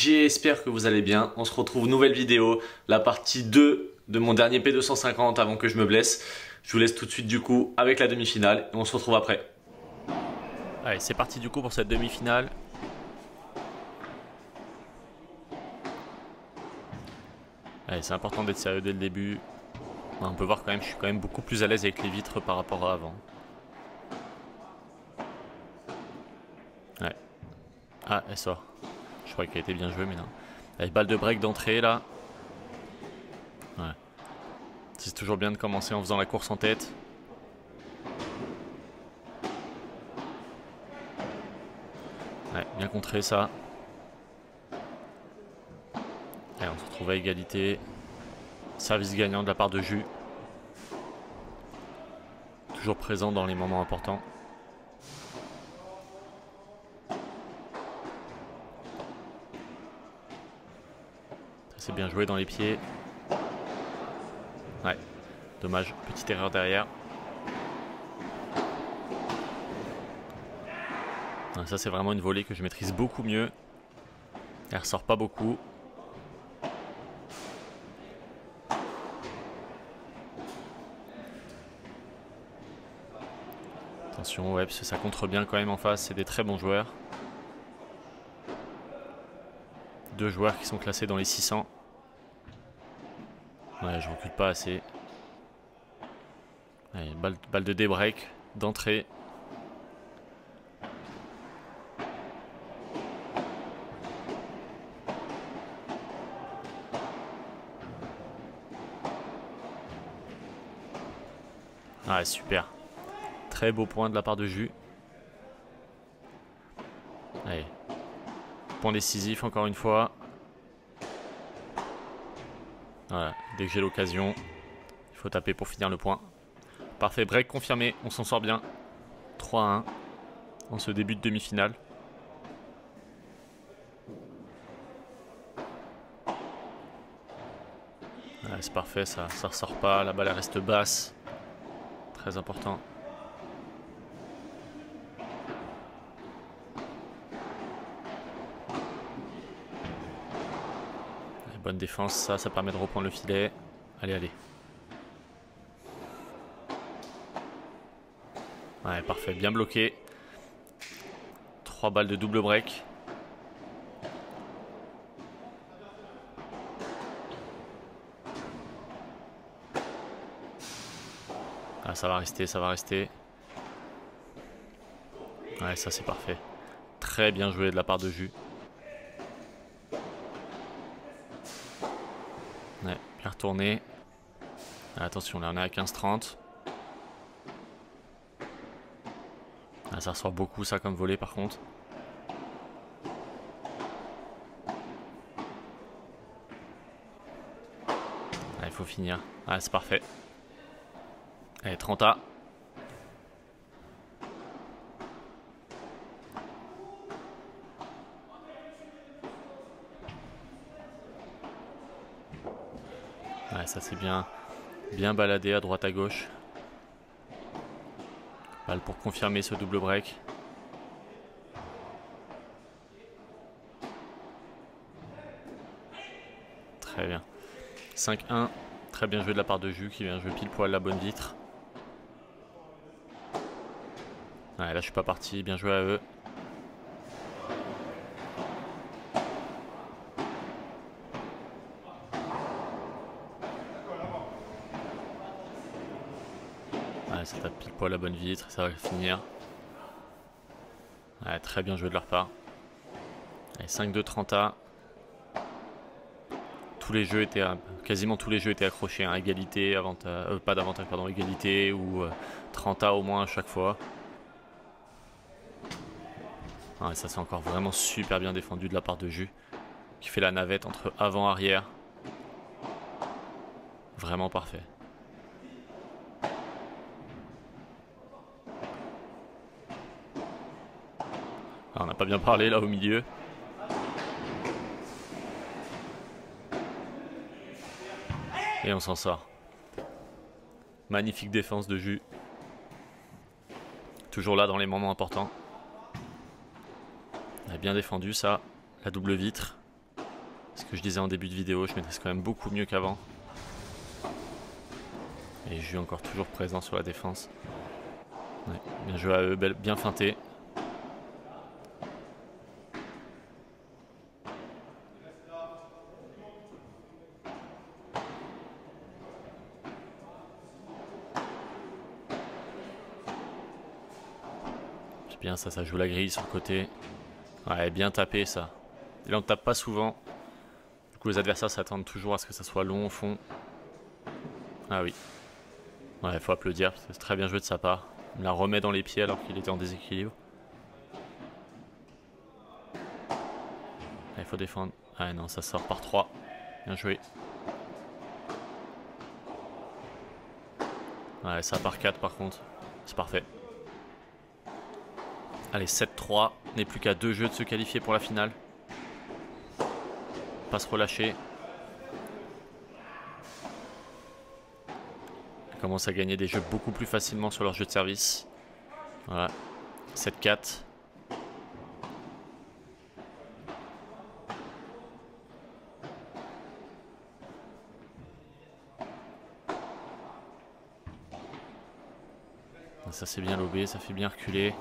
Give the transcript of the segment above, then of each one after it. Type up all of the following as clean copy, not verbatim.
j'espère que vous allez bien. On se retrouve, nouvelle vidéo, la partie 2 de mon dernier P250 avant que je me blesse. Je vous laisse tout de suite du coup avec la demi-finale et on se retrouve après. Allez, c'est parti du coup pour cette demi-finale. Allez, c'est important d'être sérieux dès le début. On peut voir quand même, je suis quand même beaucoup plus à l'aise avec les vitres par rapport à avant. Ouais. Ah, elle sort. Je croyais qu'elle était bien jouée, mais non. Allez, balle de break d'entrée là. Ouais. C'est toujours bien de commencer en faisant la course en tête. Ouais, bien contré ça. Allez, on se retrouve à égalité. Service gagnant de la part de Jus. Toujours présent dans les moments importants. C'est bien joué dans les pieds. Ouais, dommage, petite erreur derrière. Ouais, ça c'est vraiment une volée que je maîtrise beaucoup mieux. Elle ressort pas beaucoup. Attention, ouais, parce que ça contre bien quand même en face, c'est des très bons joueurs. Deux joueurs qui sont classés dans les 600. Ouais, je recule pas assez. Allez, balle de débreak, d'entrée. Ah, super. Très beau point de la part de Jus. Allez. Point décisif encore une fois. Voilà, dès que j'ai l'occasion, il faut taper pour finir le point. Parfait, break confirmé, on s'en sort bien. 3-1 en ce début de demi-finale. Ouais, c'est parfait, ça ressort pas, la balle elle reste basse. Très important. Bonne défense, ça permet de reprendre le filet. Allez, allez. Ouais, parfait, bien bloqué. 3 balles de double break. Ah, ça va rester, ça va rester. Ouais, ça c'est parfait. Très bien joué de la part de Jus. Ouais, bien retourné. Attention, là on est à 15-30. Ah, ça ressort beaucoup ça comme volée par contre. Ah, il faut finir. Ah, c'est parfait. Allez, 30A. Ouais, ça c'est bien baladé à droite à gauche. Balle pour confirmer ce double break. Très bien. 5-1. Très bien joué de la part de Jus qui vient jouer pile poil la bonne vitre. Ouais, là je suis pas parti. Bien joué à eux. Ouais, ça tape pile poil la bonne vitre. Ça va finir. Ouais, très bien joué de leur part. Allez, 5-2 30A. Tous les jeux étaient quasiment tous les jeux étaient accrochés, hein, égalité, pas d'avantage, pardon, égalité ou 30A au moins à chaque fois. Ouais, ça c'est encore vraiment super bien défendu de la part de Jus, qui fait la navette entre avant et arrière. Vraiment parfait. Alors, on n'a pas bien parlé là au milieu. Et on s'en sort. Magnifique défense de Jus. Toujours là dans les moments importants. On a bien défendu ça. La double vitre. Ce que je disais en début de vidéo, je maîtrise quand même beaucoup mieux qu'avant. Et je suis encore toujours présent sur la défense. Ouais, bien joué à eux, bien feinté. C'est bien ça, ça joue la grille sur le côté. Ouais, bien tapé ça. Et là on ne tape pas souvent. Du coup les adversaires s'attendent toujours à ce que ça soit long au fond. Ah oui. Ouais, faut applaudir, c'est très bien joué de sa part. Il la remet dans les pieds alors qu'il était en déséquilibre. Il faut défendre. Ah non, ça sort par 3. Bien joué. Ouais, ça par 4 par contre. C'est parfait. Allez, 7-3. On n'est plus qu'à 2 jeux de se qualifier pour la finale. Pas se relâcher. Ils commencent à gagner des jeux beaucoup plus facilement sur leur jeu de service. Voilà. 7-4. Ça c'est bien lobé, ça fait bien reculer.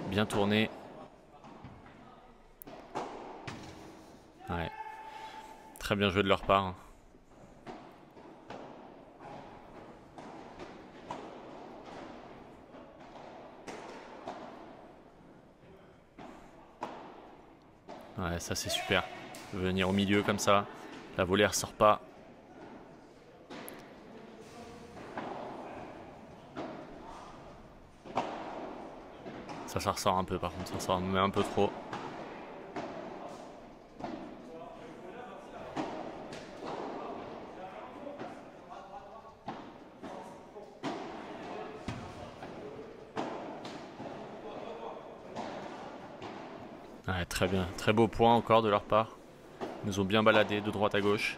Bien tourné. Ouais. Très bien joué de leur part. Ouais, ça c'est super. Venir au milieu comme ça. La volée ressort pas. Ça ressort un peu par contre, ça ressort mais un peu trop. Ouais, très bien, très beau point encore de leur part. Ils nous ont bien baladé de droite à gauche.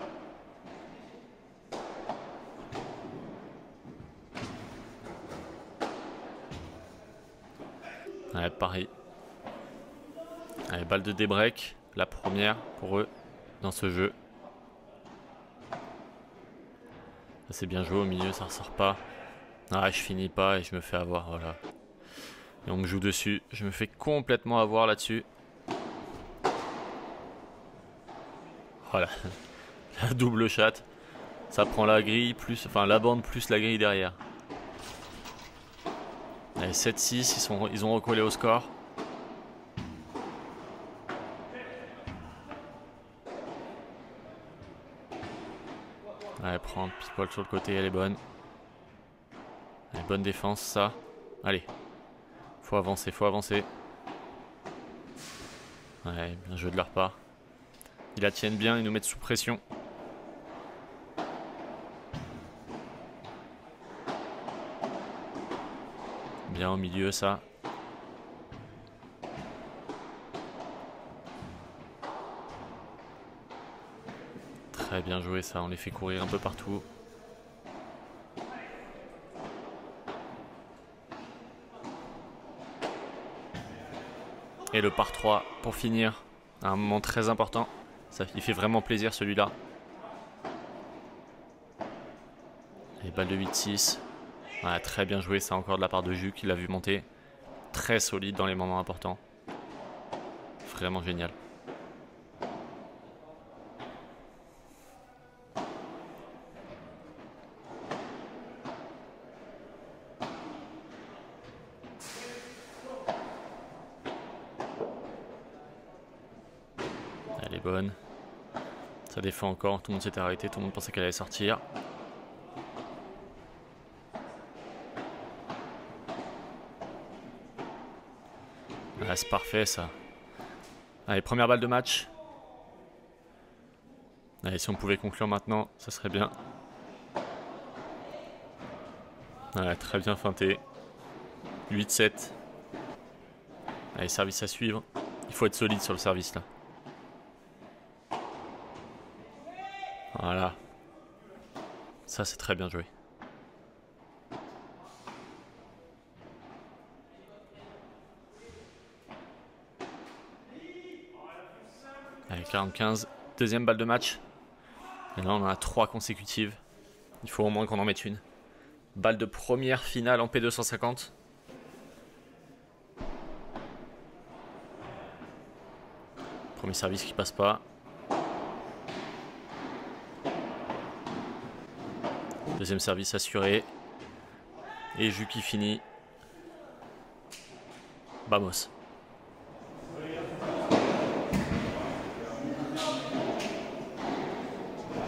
Ouais, pareil. Allez, balle de débreak, la première pour eux dans ce jeu. C'est bien joué au milieu, ça ressort pas. Ah, je finis pas et je me fais avoir, voilà. Et on me joue dessus, je me fais complètement avoir là-dessus. Voilà, la double chatte. Ça prend la grille plus, enfin la bande plus la grille derrière. Allez, 7-6, ils ont recollé au score. Allez, prendre pile poil sur le côté, elle est bonne. Allez, bonne défense, ça. Allez, faut avancer, faut avancer. Ouais, bien joué de leur part. Ils la tiennent bien, ils nous mettent sous pression. Bien au milieu, ça. Très bien joué, ça. On les fait courir un peu partout. Et le par 3 pour finir. Un moment très important. Ça, il fait vraiment plaisir celui-là. Et balle de 8-6. Ouais, très bien joué, ça encore de la part de Jus qui l'a vu monter. Très solide dans les moments importants. Vraiment génial. Elle est bonne. Ça défend encore, tout le monde s'était arrêté, tout le monde pensait qu'elle allait sortir. Ah, c'est parfait ça. Allez, première balle de match. Allez, si on pouvait conclure maintenant, ça serait bien. Ouais, très bien feinté. 8-7. Allez, service à suivre. Il faut être solide sur le service là. Voilà. Ça, c'est très bien joué. Allez, 40-15. deuxième balle de match. Et là, on en a 3 consécutives. Il faut au moins qu'on en mette une. Balle de première finale en P250. Premier service qui passe pas. Deuxième service assuré. Et Jus qui finit. Vamos.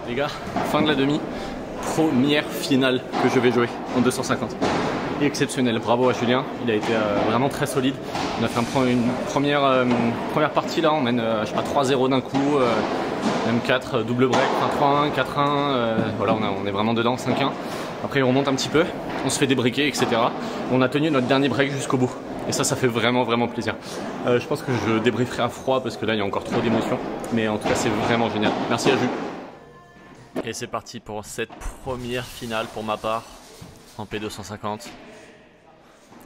Les gars, fin de la demi. Première finale que je vais jouer en 250. Exceptionnel, bravo à Julien, il a été vraiment très solide. On a fait une première partie là, on mène je sais pas 3-0 d'un coup, même 4, double break, 3-1, 4-1, voilà on est vraiment dedans, 5-1. Après on remonte un petit peu, on se fait débriquer, etc. On a tenu notre dernier break jusqu'au bout. Et ça fait vraiment plaisir. Je pense que je débrieferai à froid parce que là il y a encore trop d'émotions. Mais en tout cas c'est vraiment génial. Merci à Jus. Et c'est parti pour cette première finale pour ma part en P250.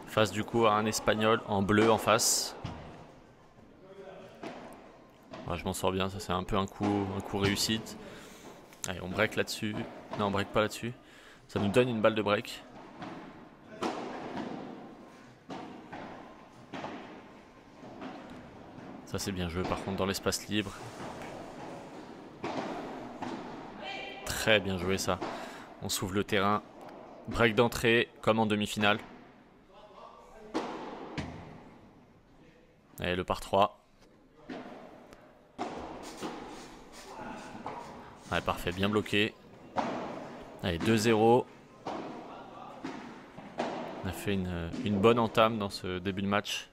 Face du coup à un Espagnol en bleu en face. Ouais, je m'en sors bien, ça c'est un peu un coup réussite. Allez, on break là-dessus. Non, on break pas là-dessus. Ça nous donne une balle de break. Ça c'est bien joué par contre dans l'espace libre. Très bien joué ça. On s'ouvre le terrain. Break d'entrée comme en demi-finale. Et le par 3. Ouais, parfait, bien bloqué. Allez, 2-0. On a fait une bonne entame dans ce début de match.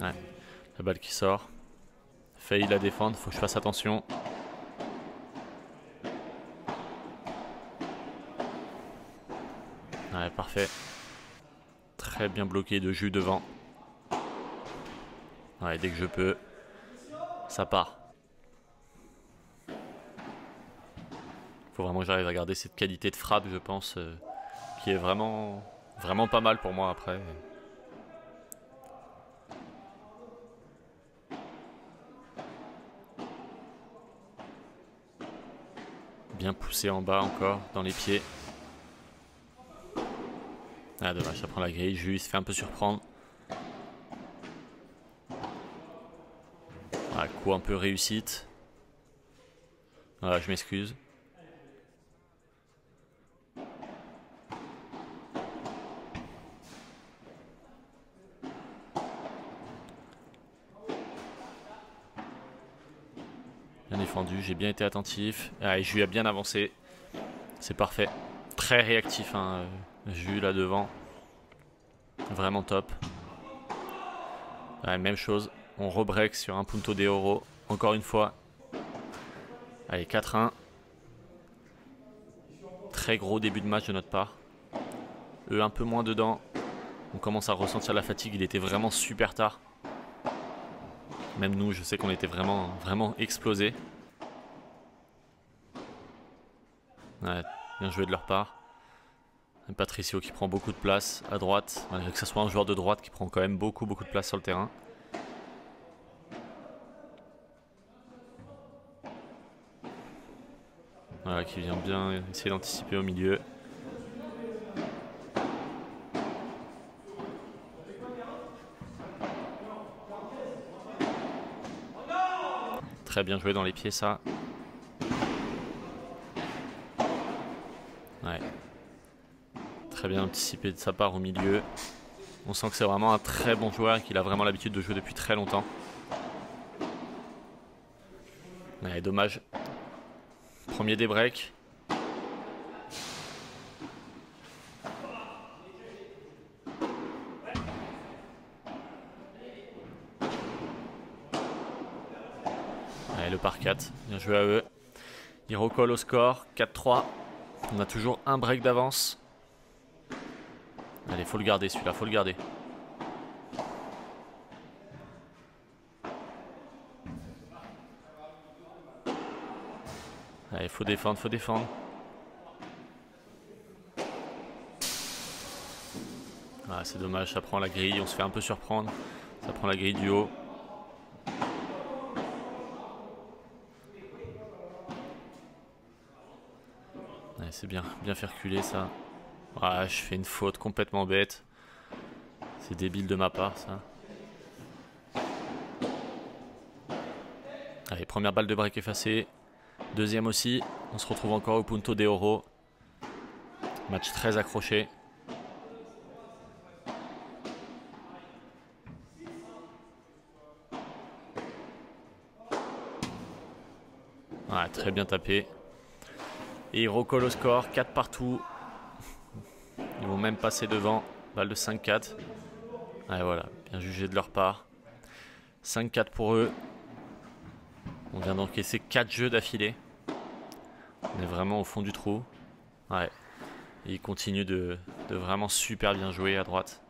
Ouais, la balle qui sort. Failli la défendre, faut que je fasse attention. Ouais, parfait. Très bien bloqué de Jus devant. Ouais, dès que je peux, ça part. Faut vraiment que j'arrive à garder cette qualité de frappe, je pense, qui est vraiment pas mal pour moi après. Bien poussé en bas encore, dans les pieds. Ah dommage, ça prend la grille. Jus il se fait un peu surprendre. Ah, coup un peu réussite. Voilà, je m'excuse. Bien défendu, j'ai bien été attentif. Ah, et Jus a bien avancé. C'est parfait. Très réactif, hein, Jus là devant. Vraiment top. Ouais, même chose. On rebreak sur un punto de oro. Encore une fois. Allez, 4-1. Très gros début de match de notre part. Eux un peu moins dedans. On commence à ressentir la fatigue. Il était vraiment super tard. Même nous, je sais qu'on était vraiment explosés. Ouais, bien joué de leur part. Patricio qui prend beaucoup de place à droite, malgré que ce soit un joueur de droite qui prend quand même beaucoup de place sur le terrain. Voilà, qui vient bien essayer d'anticiper au milieu. Très bien joué dans les pieds ça. Ouais. Très bien anticipé de sa part au milieu. On sent que c'est vraiment un très bon joueur et qu'il a vraiment l'habitude de jouer depuis très longtemps. Ouais, dommage. Premier des breaks. Allez, le par 4. Bien joué à eux. Ils recollent au score. 4-3. On a toujours un break d'avance. Allez, faut le garder celui-là, faut le garder. Allez, faut défendre, faut défendre. Ah, c'est dommage, ça prend la grille, on se fait un peu surprendre. Ça prend la grille du haut. Ouais, c'est bien fait reculer ça. Ouais, je fais une faute complètement bête. C'est débile de ma part ça. Allez, première balle de break effacée. Deuxième aussi. On se retrouve encore au Punto de Oro. Match très accroché. Ouais, très bien tapé. Et il recolle au score, 4 partout. Ils vont même passer devant. Balle de 5-4. Ouais, voilà, bien jugé de leur part. 5-4 pour eux. On vient d'encaisser 4 jeux d'affilée. On est vraiment au fond du trou. Ouais. Et ils continuent de vraiment super bien jouer à droite.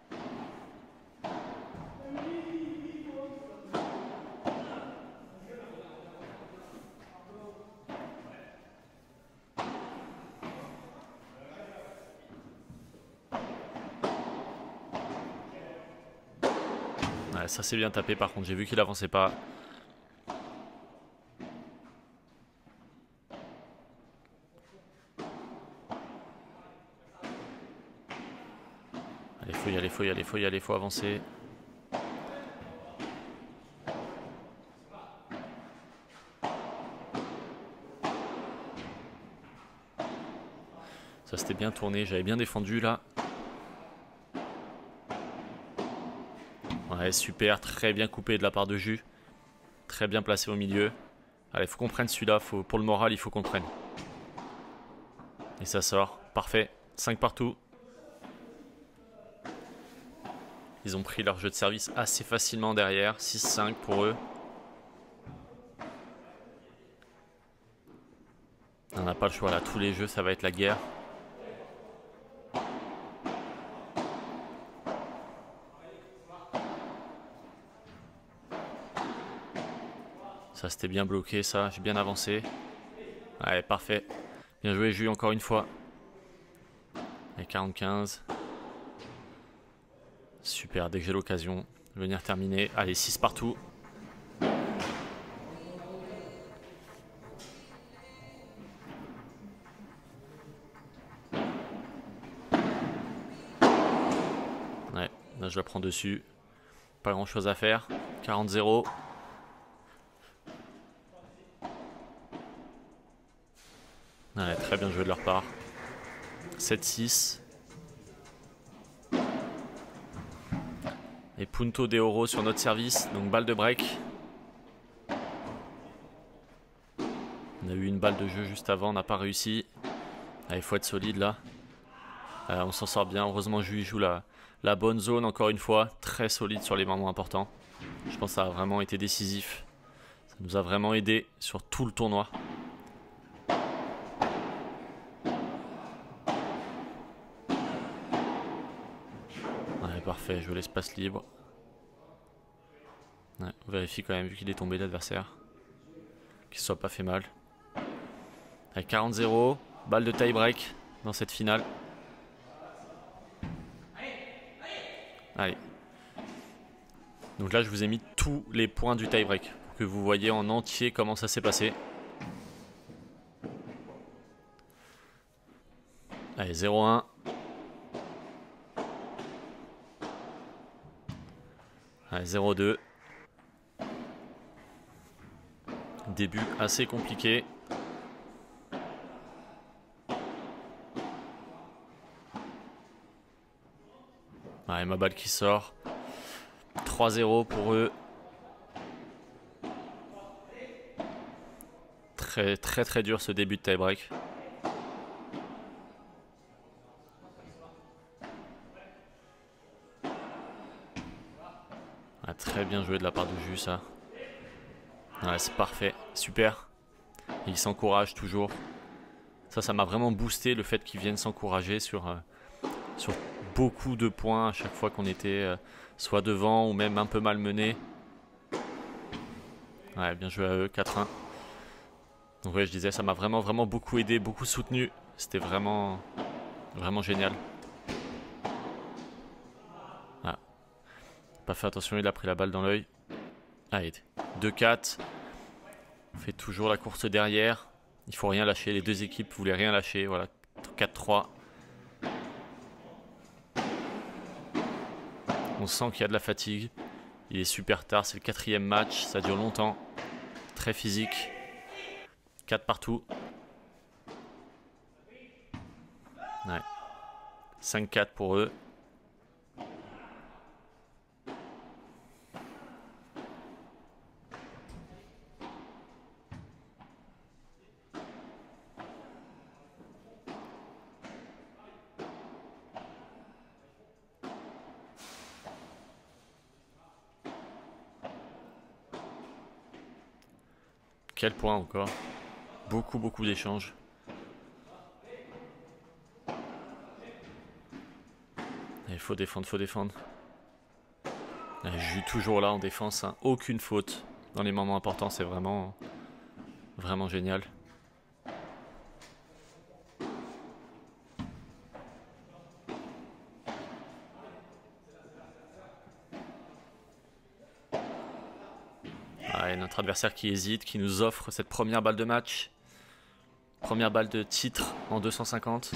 Ouais, ça c'est bien tapé par contre, j'ai vu qu'il avançait pas. Allez, faut y aller, faut y aller, faut y aller, faut avancer. Ça c'était bien tourné, j'avais bien défendu là. Ouais, super, très bien coupé de la part de Jus. Très bien placé au milieu. Allez, faut qu'on prenne celui-là, pour le moral, il faut qu'on prenne. Et ça sort, parfait, 5 partout. Ils ont pris leur jeu de service assez facilement derrière, 6-5 pour eux. On n'a pas le choix là, tous les jeux ça va être la guerre. Ça c'était bien bloqué ça, j'ai bien avancé. Ouais, parfait. Bien joué Jus encore une fois. Et 45. Super, dès que j'ai l'occasion de venir terminer. Allez, 6 partout. Ouais, là je la prends dessus. Pas grand chose à faire. 40-0. Ouais, très bien joué de leur part. 7-6. Et Punto de Oro sur notre service. Donc balle de break. On a eu une balle de jeu juste avant, on n'a pas réussi. Il faut être solide là. On s'en sort bien. Heureusement, Jus joue la bonne zone encore une fois. Très solide sur les moments importants. Je pense que ça a vraiment été décisif. Ça nous a vraiment aidé sur tout le tournoi. Ouais, parfait, je veux l'espace libre. Ouais, on vérifie quand même vu qu'il est tombé l'adversaire. Qu'il ne soit pas fait mal. Avec 40-0, balle de tie-break dans cette finale. Allez. Donc là, je vous ai mis tous les points du tie-break pour que vous voyez en entier comment ça s'est passé. Allez, 0-1. Allez, 0-2. Début assez compliqué. Ouais, ma balle qui sort. 3-0 pour eux. Très dur ce début de tie-break. Ah, très bien joué de la part de Jus ça. Ouais, c'est parfait, super. Et ils s'encouragent toujours. Ça m'a vraiment boosté le fait qu'ils viennent s'encourager sur beaucoup de points à chaque fois qu'on était soit devant ou même un peu malmené. Ouais, bien joué à eux, 4-1. Donc ouais, je disais, ça m'a vraiment beaucoup aidé, beaucoup soutenu. C'était vraiment génial. Pas fait attention, il a pris la balle dans l'œil. Allez, 2-4. On fait toujours la course derrière. Il faut rien lâcher, les deux équipes voulaient rien lâcher. Voilà, 4-3. On sent qu'il y a de la fatigue. Il est super tard, c'est le 4e match, ça dure longtemps. Très physique. 4 partout. Ouais. 5-4 pour eux. Quel point encore. Beaucoup d'échanges. Il faut défendre, faut défendre. Je joue toujours là en défense, hein. Aucune faute dans les moments importants, c'est vraiment génial. Et notre adversaire qui hésite, qui nous offre cette première balle de match. Première balle de titre en 250.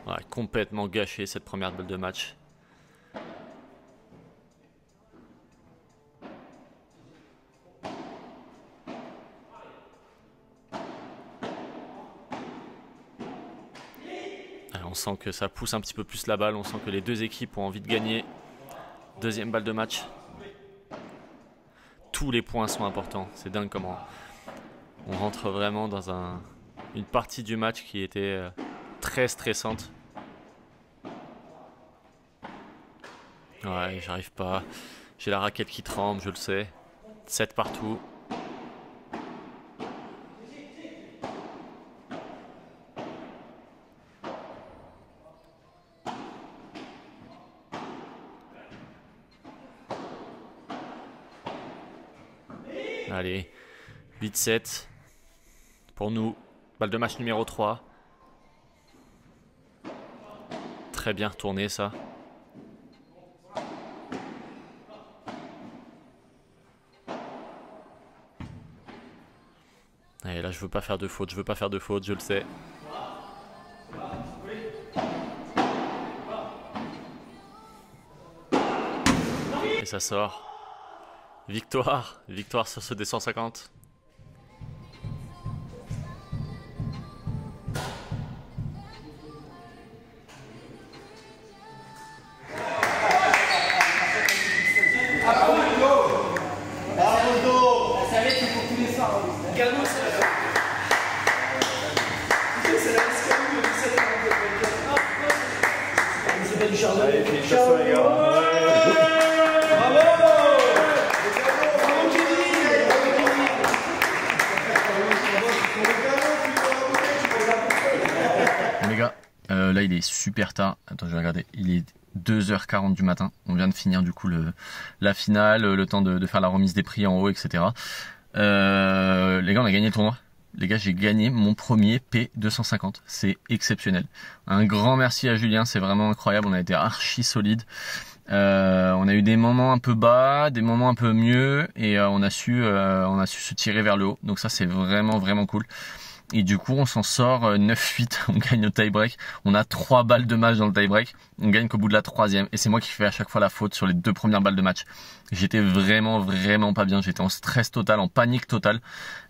Ouais, complètement gâché cette première balle de match. On sent que ça pousse un petit peu plus la balle. On sent que les deux équipes ont envie de gagner. Deuxième balle de match. Tous les points sont importants. C'est dingue comment on rentre vraiment dans une partie du match qui était très stressante. Ouais, j'arrive pas. J'ai la raquette qui tremble, je le sais. 7 partout. Allez, 8-7 pour nous. Balle de match numéro 3. Très bien retourné ça. Et là je veux pas faire de faute, je le sais. Et ça sort. Victoire sur ce D150. Les gars, là il est super tard. Attends, je vais regarder. Il est 2h40 du matin. On vient de finir du coup la finale, le temps de faire la remise des prix en haut, etc. Les gars, on a gagné le tournoi. Les gars, j'ai gagné mon premier P250. C'est exceptionnel. Un grand merci à Julien, c'est vraiment incroyable. On a été archi solide. On a eu des moments un peu bas, des moments un peu mieux, et on a su se tirer vers le haut. Donc ça, c'est vraiment cool. Et du coup, on s'en sort 9-8, on gagne au tie-break. On a 3 balles de match dans le tie-break. On gagne qu'au bout de la 3e. Et c'est moi qui fais à chaque fois la faute sur les 2 premières balles de match. J'étais vraiment pas bien. J'étais en stress total, en panique totale.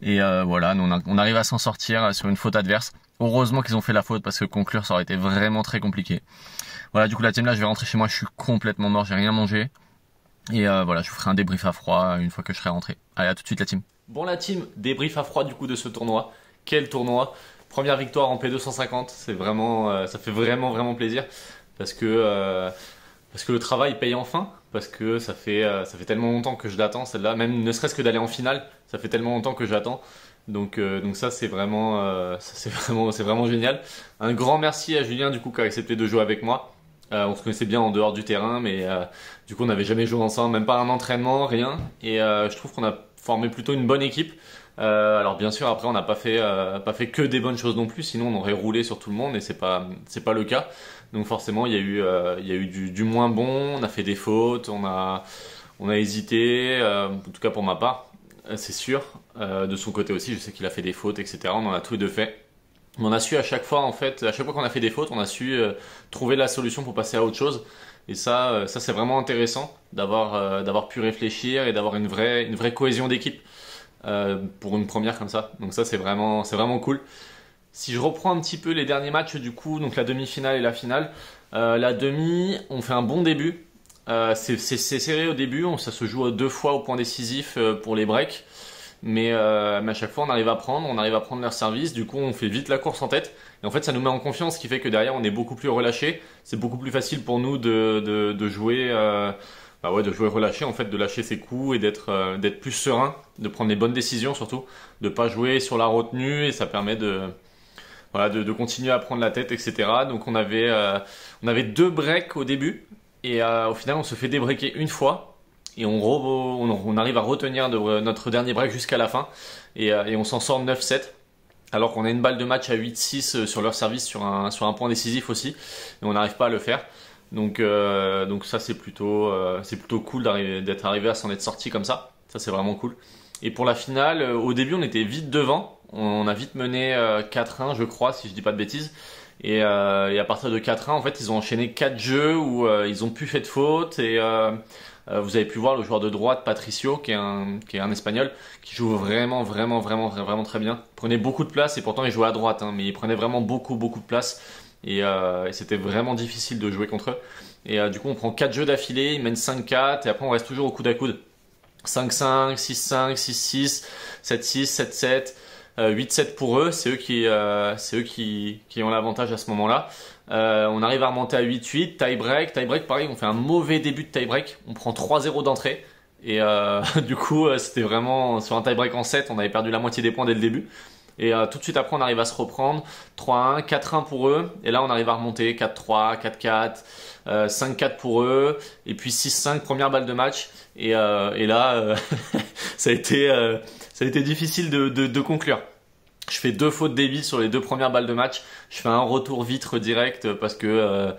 Et voilà, on arrive à s'en sortir sur une faute adverse. Heureusement qu'ils ont fait la faute parce que conclure, ça aurait été vraiment très compliqué. Voilà, du coup, la team là, je vais rentrer chez moi. Je suis complètement mort, j'ai rien mangé. Et voilà, je vous ferai un débrief à froid une fois que je serai rentré. Allez, à tout de suite la team. Bon la team, débrief à froid du coup de ce tournoi. Quel tournoi! Première victoire en P250, c'est vraiment, ça fait vraiment plaisir parce que le travail paye enfin, parce que ça fait tellement longtemps que je l'attends celle-là, même ne serait-ce que d'aller en finale, ça fait tellement longtemps que j'attends. Donc ça c'est vraiment génial. Un grand merci à Julien du coup qui a accepté de jouer avec moi. On se connaissait bien en dehors du terrain, mais du coup on n'avait jamais joué ensemble, même pas un entraînement, rien. Et je trouve qu'on a formé plutôt une bonne équipe. Alors bien sûr après on n'a pas fait que des bonnes choses non plus, sinon on aurait roulé sur tout le monde et c'est pas le cas. Donc forcément il y a eu du moins bon, on a fait des fautes, on a On a hésité, en tout cas pour ma part, c'est sûr. De son côté aussi, je sais qu'il a fait des fautes, etc. On en a tous les deux fait. Mais on a su à chaque fois, en fait, à chaque fois qu'on a fait des fautes, on a su trouver la solution pour passer à autre chose. Et ça c'est vraiment intéressant d'avoir pu réfléchir et d'avoir une vraie cohésion d'équipe pour une première comme ça. Donc ça, c'est vraiment cool. Si je reprends un petit peu les derniers matchs du coup, donc la demi-finale et la finale, la demi, on fait un bon début. C'est serré au début, ça se joue 2 fois au point décisif pour les breaks. Mais à chaque fois on arrive à prendre leur service, du coup on fait vite la course en tête. Et en fait ça nous met en confiance, ce qui fait que derrière on est beaucoup plus relâché. C'est beaucoup plus facile pour nous de jouer de jouer relâché, en fait, de lâcher ses coups et d'être plus serein, de prendre les bonnes décisions surtout, de pas jouer sur la retenue, et ça permet de continuer à prendre la tête, etc. Donc on avait 2 breaks au début, et au final on se fait débreaker une fois, et on arrive à retenir notre dernier break jusqu'à la fin, et on s'en sort 9-7. Alors qu'on a une balle de match à 8-6 sur leur service sur un point décisif aussi, et on n'arrive pas à le faire. Donc ça c'est plutôt cool d'être arrivé à s'en être sorti comme ça. Ça c'est vraiment cool. Et pour la finale, au début on était vite devant. On a vite mené 4-1 je crois, si je dis pas de bêtises. Et à partir de 4-1 en fait ils ont enchaîné 4 jeux où ils ont plus fait de faute. Et vous avez pu voir le joueur de droite Patricio qui est un espagnol qui joue vraiment très bien. Il prenait beaucoup de place, et pourtant il jouait à droite, mais il prenait vraiment beaucoup de place. Et c'était vraiment difficile de jouer contre eux. Et du coup on prend 4 jeux d'affilée, ils mènent 5-4, et après on reste toujours au coude à coude. 5-5, 6-5, 6-6, 7-6, 7-7, 8-7 pour eux. C'est eux qui ont l'avantage à ce moment-là. On arrive à remonter à 8-8, tie-break pareil, on fait un mauvais début de tie-break, on prend 3-0 d'entrée. Et du coup c'était vraiment sur un tie-break en 7, on avait perdu la moitié des points dès le début. Et tout de suite après on arrive à se reprendre, 3-1, 4-1 pour eux, et là on arrive à remonter 4-3, 4-4, 5-4 pour eux, et puis 6-5, première balle de match. Et là ça a été difficile de conclure. Je fais 2 fautes débiles sur les 2 premières balles de match, je fais un retour vitre direct parce que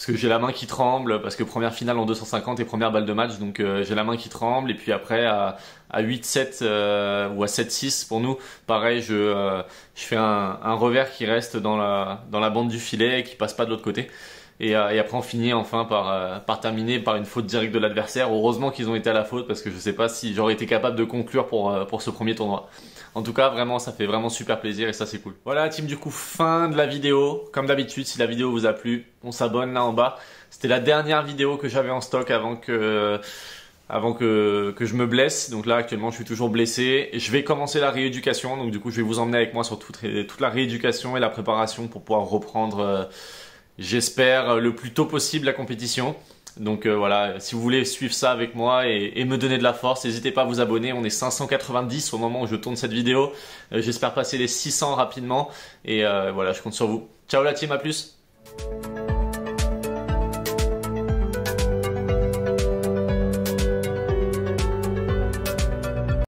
j'ai la main qui tremble, parce que première finale en 250 et première balle de match, donc j'ai la main qui tremble. Et puis après à 8-7 ou à 7-6 pour nous, pareil, je fais un revers qui reste dans la bande du filet et qui passe pas de l'autre côté. Et après on finit enfin par terminer par une faute directe de l'adversaire. Heureusement qu'ils ont été à la faute, parce que je sais pas si j'aurais été capable de conclure pour ce premier tournoi. En tout cas, vraiment, ça fait vraiment super plaisir, et ça c'est cool. Voilà team, du coup fin de la vidéo. Comme d'habitude, si la vidéo vous a plu, on s'abonne là en bas. C'était la dernière vidéo que j'avais en stock avant que je me blesse. Donc là actuellement je suis toujours blessé, et je vais commencer la rééducation. Donc du coup je vais vous emmener avec moi sur toute la rééducation et la préparation pour pouvoir reprendre, j'espère, le plus tôt possible la compétition. Donc voilà, si vous voulez suivre ça avec moi et me donner de la force, n'hésitez pas à vous abonner. On est 590 au moment où je tourne cette vidéo. J'espère passer les 600 rapidement, et voilà, je compte sur vous. Ciao la team, à plus.